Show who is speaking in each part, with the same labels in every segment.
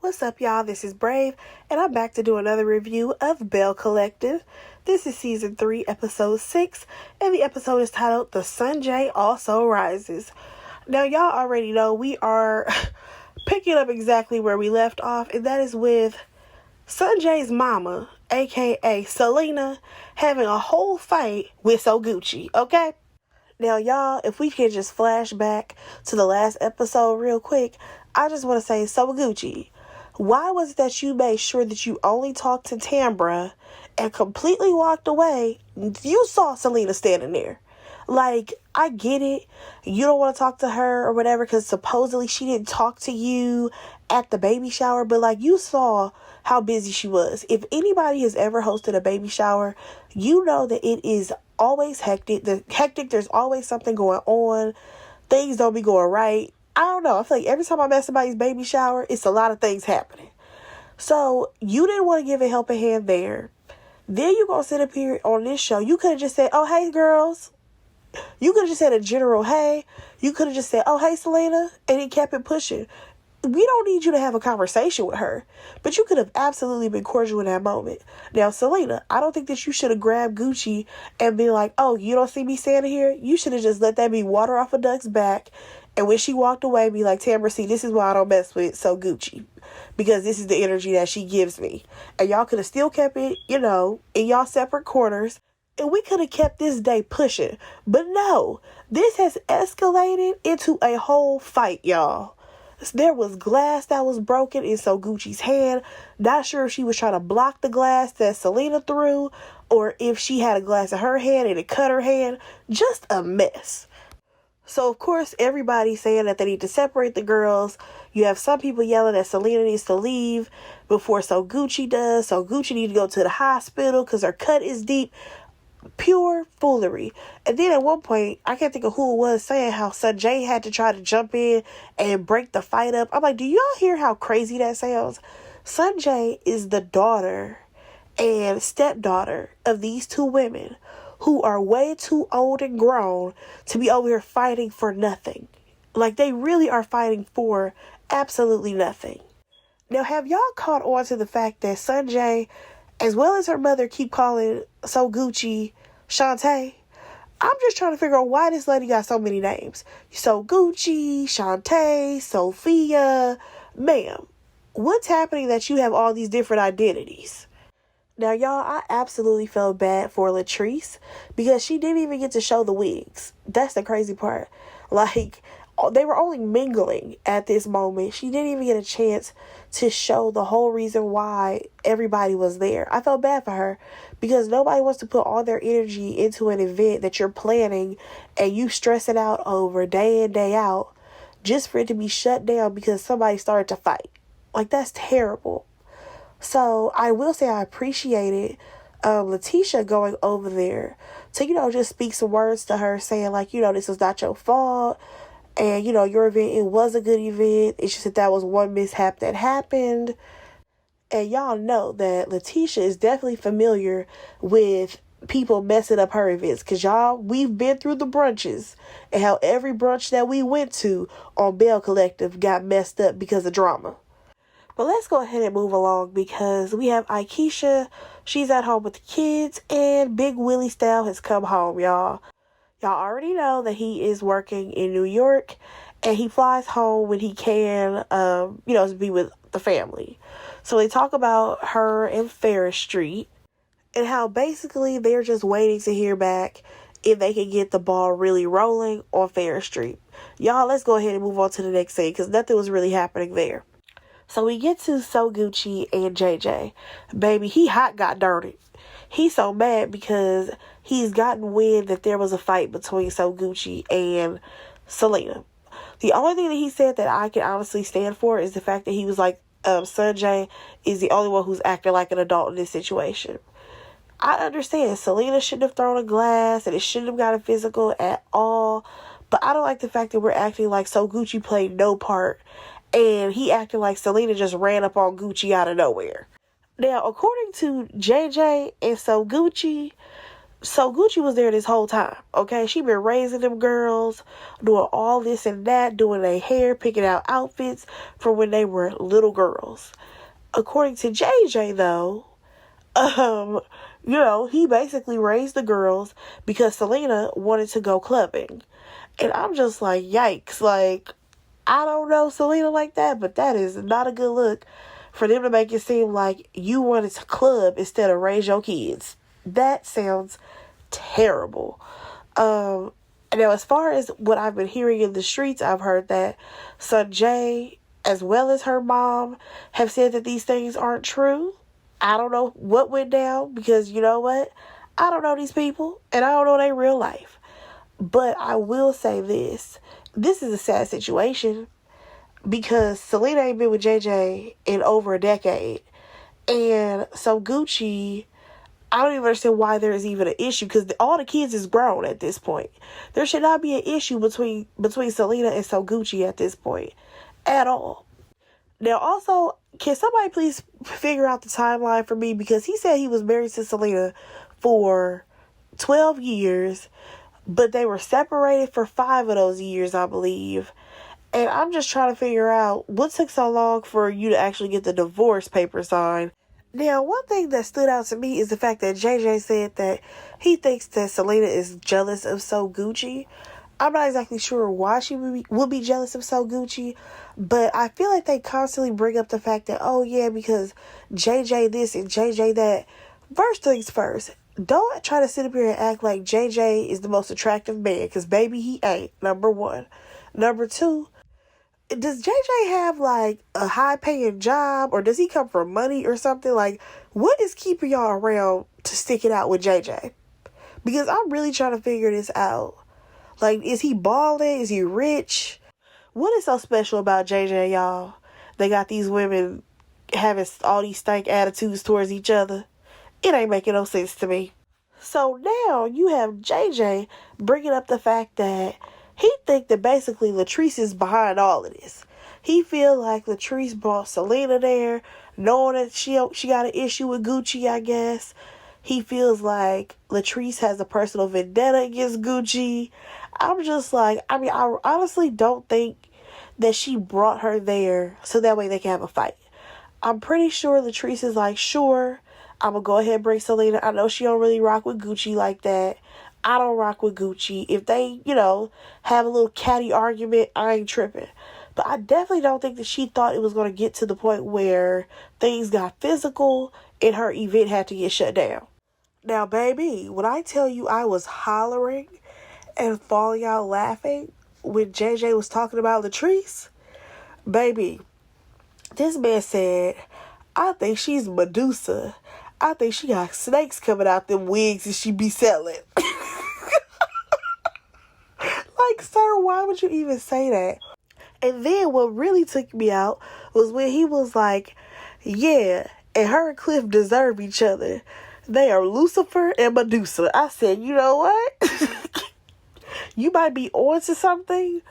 Speaker 1: What's up, y'all? This is Brave, and I'm back to do another review of Belle Collective. This is Season 3, Episode 6, and the episode is titled The Sun J Also Rises. Now, y'all already know we are picking up exactly where we left off, and that is with Sun J's mama, aka Selena, having a whole fight with So Gucci, okay? Now, y'all, if we can just flash back to the last episode real quick, I just want to say, So Gucci, why was it that you made sure that you only talked to Tambra and completely walked away? You saw Selena standing there. Like, I get it. You don't want to talk to her or whatever because supposedly she didn't talk to you at the baby shower. But, like, you saw how busy she was. If anybody has ever hosted a baby shower, you know that it is always hectic. There's always something going on. Things don't be going right. I don't know. I feel like every time I'm at somebody's baby shower, it's a lot of things happening. So, you didn't want to give a helping hand there. Then you gonna sit up here on this show. You could have just said, oh, hey, girls. You could have just said a general, hey. You could have just said, oh, hey, Selena. And he kept it pushing. We don't need you to have a conversation with her. But you could have absolutely been cordial in that moment. Now, Selena, I don't think that you should have grabbed Gucci and been like, oh, you don't see me standing here? You should have just let that be water off a duck's back. And when she walked away, be like, Tambra, see, this is why I don't mess with So Gucci. Because this is the energy that she gives me. And y'all could have still kept it, in y'all separate corners. And we could have kept this day pushing. But no, this has escalated into a whole fight, y'all. There was glass that was broken in So Gucci's hand. Not sure if she was trying to block the glass that Selena threw, or if she had a glass in her hand and it cut her hand. Just a mess. So, of course, everybody's saying that they need to separate the girls. You have some people yelling that Selena needs to leave before So Gucci does. So Gucci needs to go to the hospital because her cut is deep. Pure foolery. And then at one point, I can't think of who it was saying how Sun J had to try to jump in and break the fight up. I'm like, do y'all hear how crazy that sounds? Sun J is the daughter and stepdaughter of these two women who are way too old and grown to be over here fighting for nothing. Like, they really are fighting for absolutely nothing. Now, have y'all caught on to the fact that Sun J, as well as her mother, keep calling So Gucci Shantae? I'm just trying to figure out why this lady got so many names. So Gucci, Shantae, Sophia. Ma'am, what's happening that you have all these different identities? Now, y'all, I absolutely felt bad for Latrice because she didn't even get to show the wigs. That's the crazy part. Like, they were only mingling at this moment. She didn't even get a chance to show the whole reason why everybody was there. I felt bad for her because nobody wants to put all their energy into an event that you're planning and you stressing out over day in, day out just for it to be shut down because somebody started to fight. Like, that's terrible. So I will say I appreciated Letitia going over there to, just speak some words to her saying like, this was not your fault. And, your event, it was a good event. It's just that was one mishap that happened. And y'all know that Letitia is definitely familiar with people messing up her events. Because y'all, we've been through the brunches. And how every brunch that we went to on Belle Collective got messed up because of drama. But let's go ahead and move along because we have Aikisha. She's at home with the kids. And Big Willie Style has come home, y'all. Y'all already know that he is working in New York and he flies home when he can, to be with the family. So they talk about her and Ferris Street and how basically they're just waiting to hear back if they can get the ball really rolling on Ferris Street. Y'all, let's go ahead and move on to the next scene because nothing was really happening there. So we get to So Gucci and JJ. Baby, he hot got dirty. He's so mad because he's gotten wind that there was a fight between So Gucci and Selena. The only thing that he said that I can honestly stand for is the fact that he was like, Sun J is the only one who's acting like an adult in this situation. I understand Selena shouldn't have thrown a glass and it shouldn't have gotten physical at all. But I don't like the fact that we're acting like So Gucci played no part. And he acted like Selena just ran up on Gucci out of nowhere. Now, according to JJ and So Gucci, So Gucci was there this whole time, okay? She been raising them girls, doing all this and that, doing their hair, picking out outfits from when they were little girls. According to JJ, though, um, he basically raised the girls because Selena wanted to go clubbing. And I'm just like, yikes. Like, I don't know Selena like that, but that is not a good look for them to make it seem like you wanted to club instead of raise your kids. That sounds terrible. Now, as far as what I've been hearing in the streets, I've heard that Sanjay, as well as her mom, have said that these things aren't true. I don't know what went down because you know what? I don't know these people and I don't know their real life. But I will say this. This is a sad situation because Selena ain't been with JJ in over a decade. And so Gucci, I don't even understand why there is even an issue because all the kids is grown at this point. There should not be an issue between Selena and So Gucci at this point at all. Now, also, can somebody please figure out the timeline for me? Because he said he was married to Selena for 12 years, but they were separated for 5 of those years, I believe. And I'm just trying to figure out what took so long for you to actually get the divorce paper signed. Now, one thing that stood out to me is the fact that JJ said that he thinks that Selena is jealous of So Gucci. I'm not exactly sure why she would be jealous of So Gucci, but I feel like they constantly bring up the fact that, oh yeah, because JJ this and JJ that. First things first, don't try to sit up here and act like JJ is the most attractive man, because baby, he ain't, number one. Number two, does JJ have like a high paying job, or does he come from money or something? Like, what is keeping y'all around to stick it out with JJ? Because I'm really trying to figure this out. Like, is he balling? Is he rich? What is so special about JJ, y'all? They got these women having all these stank attitudes towards each other. It ain't making no sense to me. So now you have JJ bringing up the fact that he think that basically Latrice is behind all of this. He feel like Latrice brought Selena there, knowing that she got an issue with Gucci, I guess. He feels like Latrice has a personal vendetta against Gucci. I'm just like, I honestly don't think that she brought her there so that way they can have a fight. I'm pretty sure Latrice is like, sure, I'm going to go ahead and bring Selena. I know she don't really rock with Gucci like that. I don't rock with Gucci. If they, have a little catty argument, I ain't tripping. But I definitely don't think that she thought it was going to get to the point where things got physical and her event had to get shut down. Now, baby, when I tell you I was hollering and falling out laughing when JJ was talking about Latrice, baby, this man said, I think she's Medusa. I think she got snakes coming out them wigs and she be selling. Like, sir, why would you even say that? And then what really took me out was when he was like, yeah, and her and Cliff deserve each other. They are Lucifer and Medusa. I said, you know what? You might be on to something,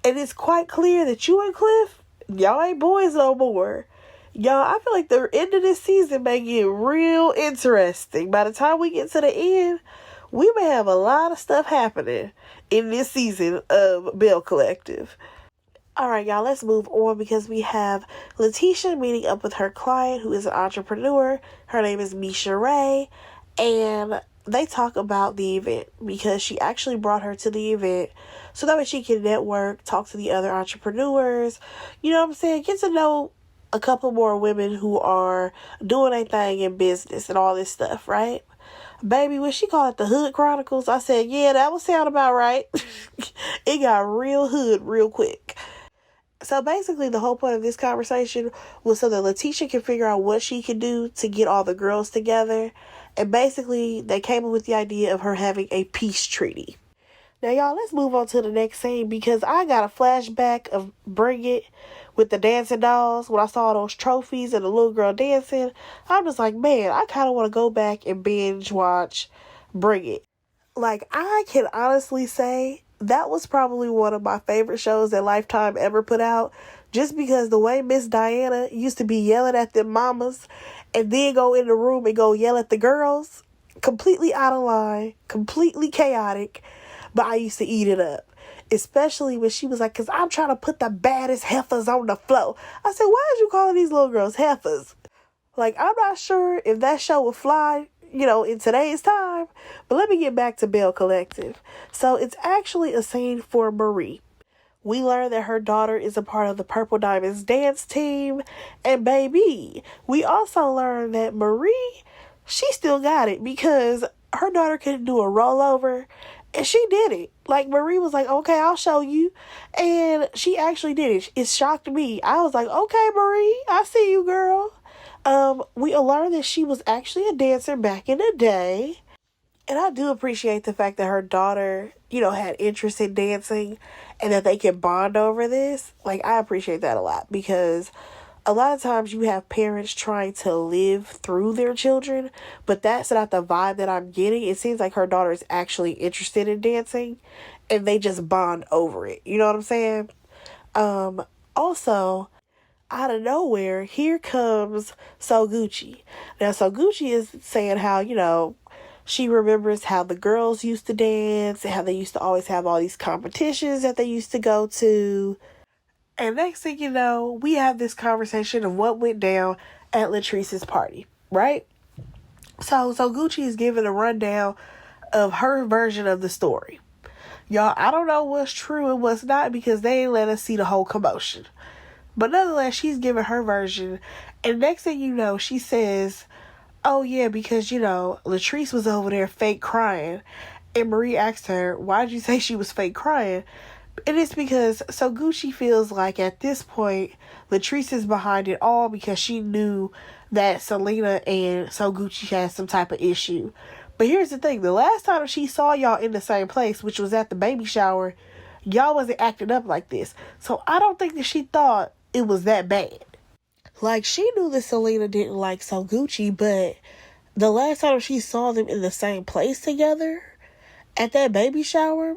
Speaker 1: and it's quite clear that you and Cliff, y'all ain't boys no more. Y'all, I feel like the end of this season may get real interesting. By the time we get to the end, we may have a lot of stuff happening in this season of Belle Collective. Alright, y'all, let's move on because we have Letitia meeting up with her client who is an entrepreneur. Her name is Misha Ray, and they talk about the event because she actually brought her to the event so that way she can network, talk to the other entrepreneurs, you know what I'm saying, get to know a couple more women who are doing a thing in business and all this stuff, right? Baby, when she called it the Hood Chronicles, I said, yeah, that would sound about right. It got real hood real quick. So basically the whole point of this conversation was so that Letitia can figure out what she can do to get all the girls together. And basically they came up with the idea of her having a peace treaty. Now y'all, let's move on to the next scene because I got a flashback of Bring It with the dancing dolls. When I saw those trophies and the little girl dancing, I'm just like, man, I kind of want to go back and binge watch Bring It. Like, I can honestly say that was probably one of my favorite shows that Lifetime ever put out, just because the way Miss Diana used to be yelling at them mamas and then go in the room and go yell at the girls. completely out of line, completely chaotic, but I used to eat it up. Especially when she was like, because I'm trying to put the baddest heifers on the floor. I said, why is you calling these little girls heifers? Like, I'm not sure if that show would fly, in today's time. But let me get back to Belle Collective. So it's actually a scene for Marie. We learn that her daughter is a part of the Purple Diamonds dance team. And baby, we also learn that Marie, she still got it because her daughter couldn't do a rollover. And she did it. Like, Marie was like, okay, I'll show you. And she actually did it. It shocked me. I was like, okay, Marie, I see you, girl. We learned that she was actually a dancer back in the day. And I do appreciate the fact that her daughter, had interest in dancing and that they can bond over this. Like, I appreciate that a lot because a lot of times you have parents trying to live through their children, but that's not the vibe that I'm getting. It seems like her daughter is actually interested in dancing and they just bond over it. You know what I'm saying? Also, out of nowhere, here comes So Gucci. Now, So Gucci is saying how, she remembers how the girls used to dance and how they used to always have all these competitions that they used to go to. And next thing you know, we have this conversation of what went down at Latrice's party, right? So Gucci is giving a rundown of her version of the story. Y'all, I don't know what's true and what's not because they ain't let us see the whole commotion. But nonetheless, she's giving her version. And next thing you know, she says, oh yeah, because, Latrice was over there fake crying. And Marie asked her, why'd you say she was fake crying? And it's because So Gucci feels like at this point, Latrice is behind it all because she knew that Selena and So Gucci had some type of issue. But here's the thing. The last time she saw y'all in the same place, which was at the baby shower, y'all wasn't acting up like this. So I don't think that she thought it was that bad. Like, she knew that Selena didn't like So Gucci, but the last time she saw them in the same place together at that baby shower,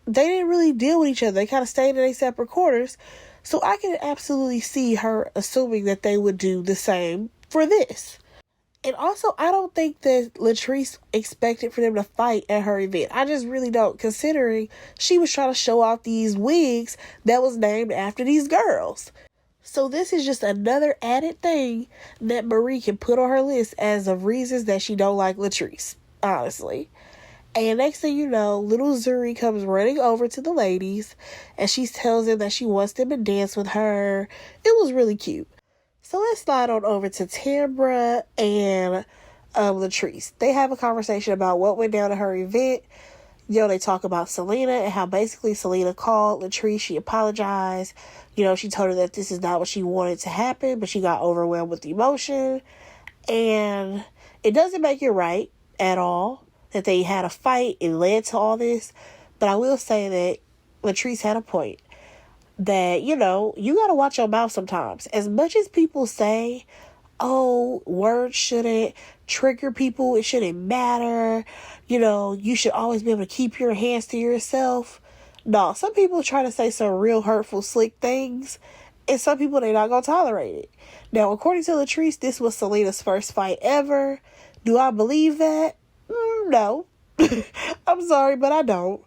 Speaker 1: they didn't really deal with each other. They kind of stayed in their separate quarters. So I can absolutely see her assuming that they would do the same for this. And also, I don't think that Latrice expected for them to fight at her event. I just really don't, considering she was trying to show off these wigs that was named after these girls. So this is just another added thing that Marie can put on her list as of reasons that she don't like Latrice, honestly. And next thing you know, little Zuri comes running over to the ladies and she tells them that she wants them to dance with her. It was really cute. So let's slide on over to Tambra and Latrice. They have a conversation about what went down at her event. They talk about Selena and how basically Selena called Latrice. She apologized. She told her that this is not what she wanted to happen, but she got overwhelmed with emotion. And it doesn't make it right at all that they had a fight and led to all this. But I will say that Latrice had a point. That, you got to watch your mouth sometimes. As much as people say, oh, words shouldn't trigger people, it shouldn't matter, you should always be able to keep your hands to yourself. No, some people try to say some real hurtful, slick things, and some people, they're not going to tolerate it. Now, according to Latrice, this was Selena's first fight ever. Do I believe that? No. I'm sorry, but I don't.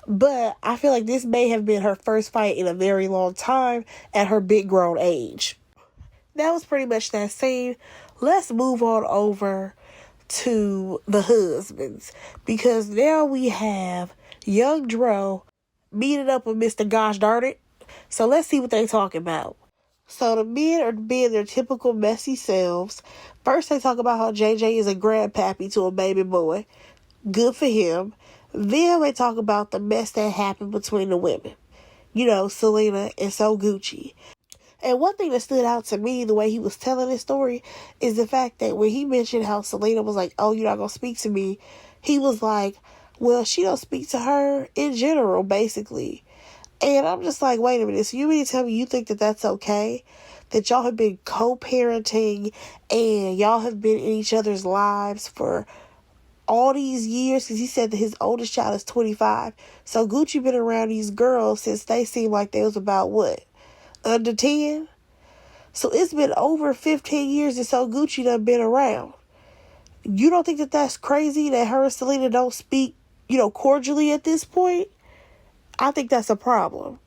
Speaker 1: But I feel like this may have been her first fight in a very long time at her big grown age. That was pretty much that scene. Let's move on over to the husbands. Because now we have young Dro meeting up with Mr. Gosh Darn It. So let's see what they talking about. So the men are being their typical messy selves. First they talk about how JJ is a grandpappy to a baby boy. Good for him. Then they talk about the mess that happened between the women. Selena and So Gucci. And one thing that stood out to me, the way he was telling this story, is the fact that when he mentioned how Selena was like, oh, you're not going to speak to me, he was like, well, she don't speak to her in general, basically. And I'm just like, wait a minute, so you mean to tell me you think that that's okay? That y'all have been co-parenting and y'all have been in each other's lives for all these years, because he said that his oldest child is 25. So Gucci been around these girls since they seemed like they was about what? Under 10? So it's been over 15 years and So Gucci done been around. You don't think that that's crazy that her and Selena don't speak, cordially at this point? I think that's a problem.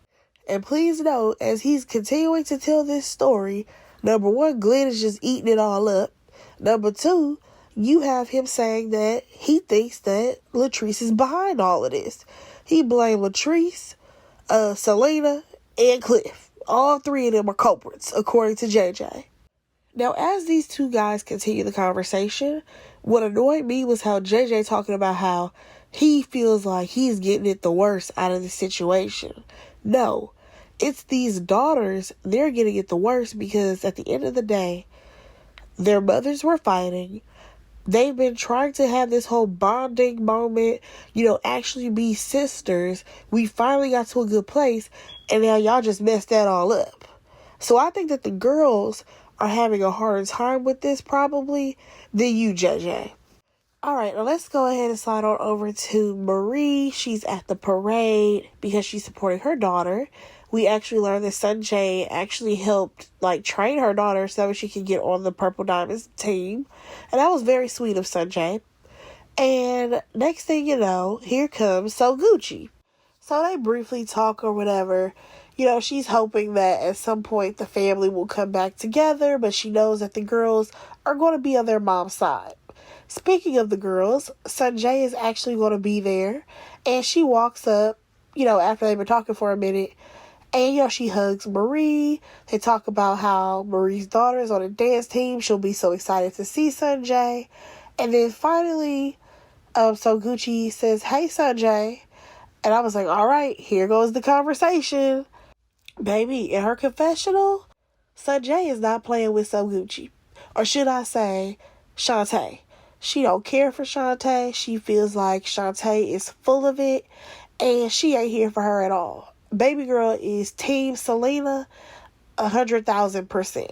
Speaker 1: And please note, as he's continuing to tell this story, number one, Glenn is just eating it all up. Number two, you have him saying that he thinks that Latrice is behind all of this. He blamed Latrice, Selena, and Cliff. All three of them are culprits, according to JJ. Now, as these two guys continue the conversation, what annoyed me was how JJ talking about how he feels like he's getting it the worst out of the situation. No, it's these daughters, they're getting it the worst because at the end of the day, their mothers were fighting. They've been trying to have this whole bonding moment, actually be sisters. We finally got to a good place, and now y'all just messed that all up. So I think that the girls are having a harder time with this probably than you, JJ. All right, now let's go ahead and slide on over to Marie. She's at the parade because she's supporting her daughter. We actually learned that Sanjay actually helped train her daughter so that she could get on the Purple Diamonds team. And that was very sweet of Sanjay. And next thing you know, here comes So Gucci. So they briefly talk or whatever. She's hoping that at some point the family will come back together, but she knows that the girls are going to be on their mom's side. Speaking of the girls, Sanjay is actually going to be there, and she walks up, after they've been talking for a minute, and, she hugs Marie. They talk about how Marie's daughter is on a dance team. She'll be so excited to see Sanjay. And then finally, So Gucci says, "Hey, Sanjay." And I was like, all right, here goes the conversation. Baby, in her confessional, Sanjay is not playing with So Gucci. Or should I say, Shantae. She don't care for Shantae. She feels like Shantae is full of it. And she ain't here for her at all. Baby girl is Team Selena 100,000%.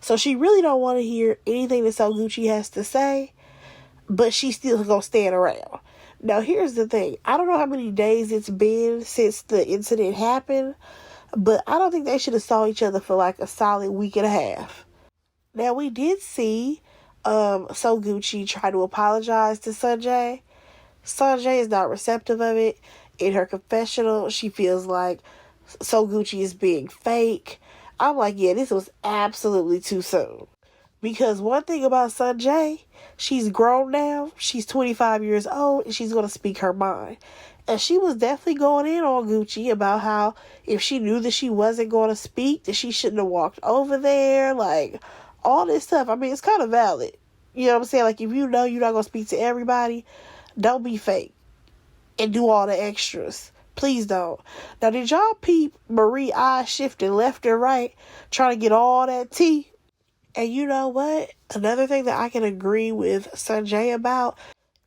Speaker 1: So she really don't want to hear anything that So Gucci has to say. But she's still gonna stand around. Now here's the thing. I don't know how many days it's been since the incident happened. But I don't think they should have saw each other for a solid week and a half. Now we did see So Gucci try to apologize to Sanjay. Sanjay is not receptive of it. In her confessional, she feels like So Gucci is being fake. I'm like, yeah, this was absolutely too soon. Because one thing about Sanjay, she's grown now. She's 25 years old, and she's going to speak her mind. And she was definitely going in on Gucci about how if she knew that she wasn't going to speak, that she shouldn't have walked over there. All this stuff. I mean, it's kind of valid. You know what I'm saying? If you know you're not going to speak to everybody, don't be fake. And do all the extras. Please don't. Now, did y'all peep Marie eyes shifting left and right, trying to get all that tea? And you know what? Another thing that I can agree with Sanjay about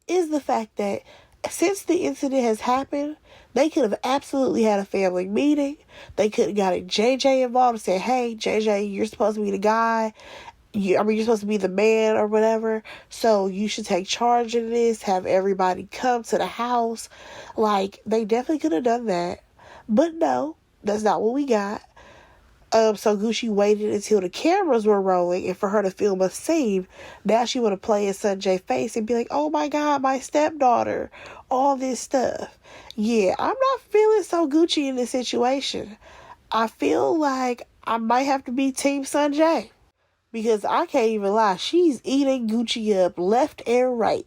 Speaker 1: is the fact that since the incident has happened, they could have absolutely had a family meeting. They could have gotten JJ involved and said, hey, JJ, you're supposed to be the guy. You're supposed to be the man or whatever. So you should take charge of this. Have everybody come to the house. They definitely could have done that. But no, that's not what we got. So Gucci waited until the cameras were rolling and for her to film a scene. Now she want to play in Sanjay's face and be like, oh my God, my stepdaughter. All this stuff. Yeah, I'm not feeling So Gucci in this situation. I feel like I might have to be Team Sanjay. Because I can't even lie, she's eating Gucci up left and right.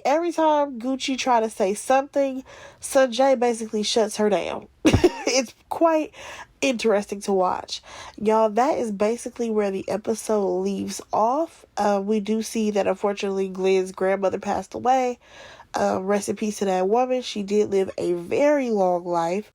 Speaker 1: Every time Gucci try to say something, Sanjay basically shuts her down. It's quite interesting to watch. Y'all, that is basically where the episode leaves off. We do see that unfortunately Glenn's grandmother passed away. Rest in peace to that woman. She did live a very long life.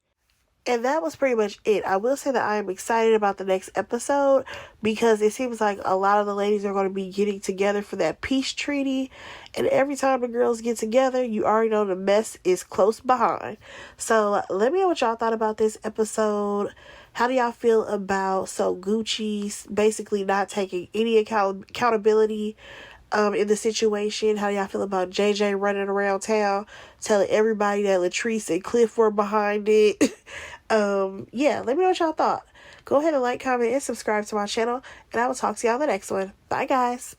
Speaker 1: And that was pretty much it. I will say that I am excited about the next episode because it seems like a lot of the ladies are going to be getting together for that peace treaty. And every time the girls get together, you already know the mess is close behind. So let me know what y'all thought about this episode. How do y'all feel about So Gucci's basically not taking any accountability in the situation? How do y'all feel about JJ running around town telling everybody that Latrice and Cliff were behind it? Yeah, let me know what y'all thought. Go ahead and like, comment, and subscribe to my channel, and I will talk to y'all in the next one. Bye, guys.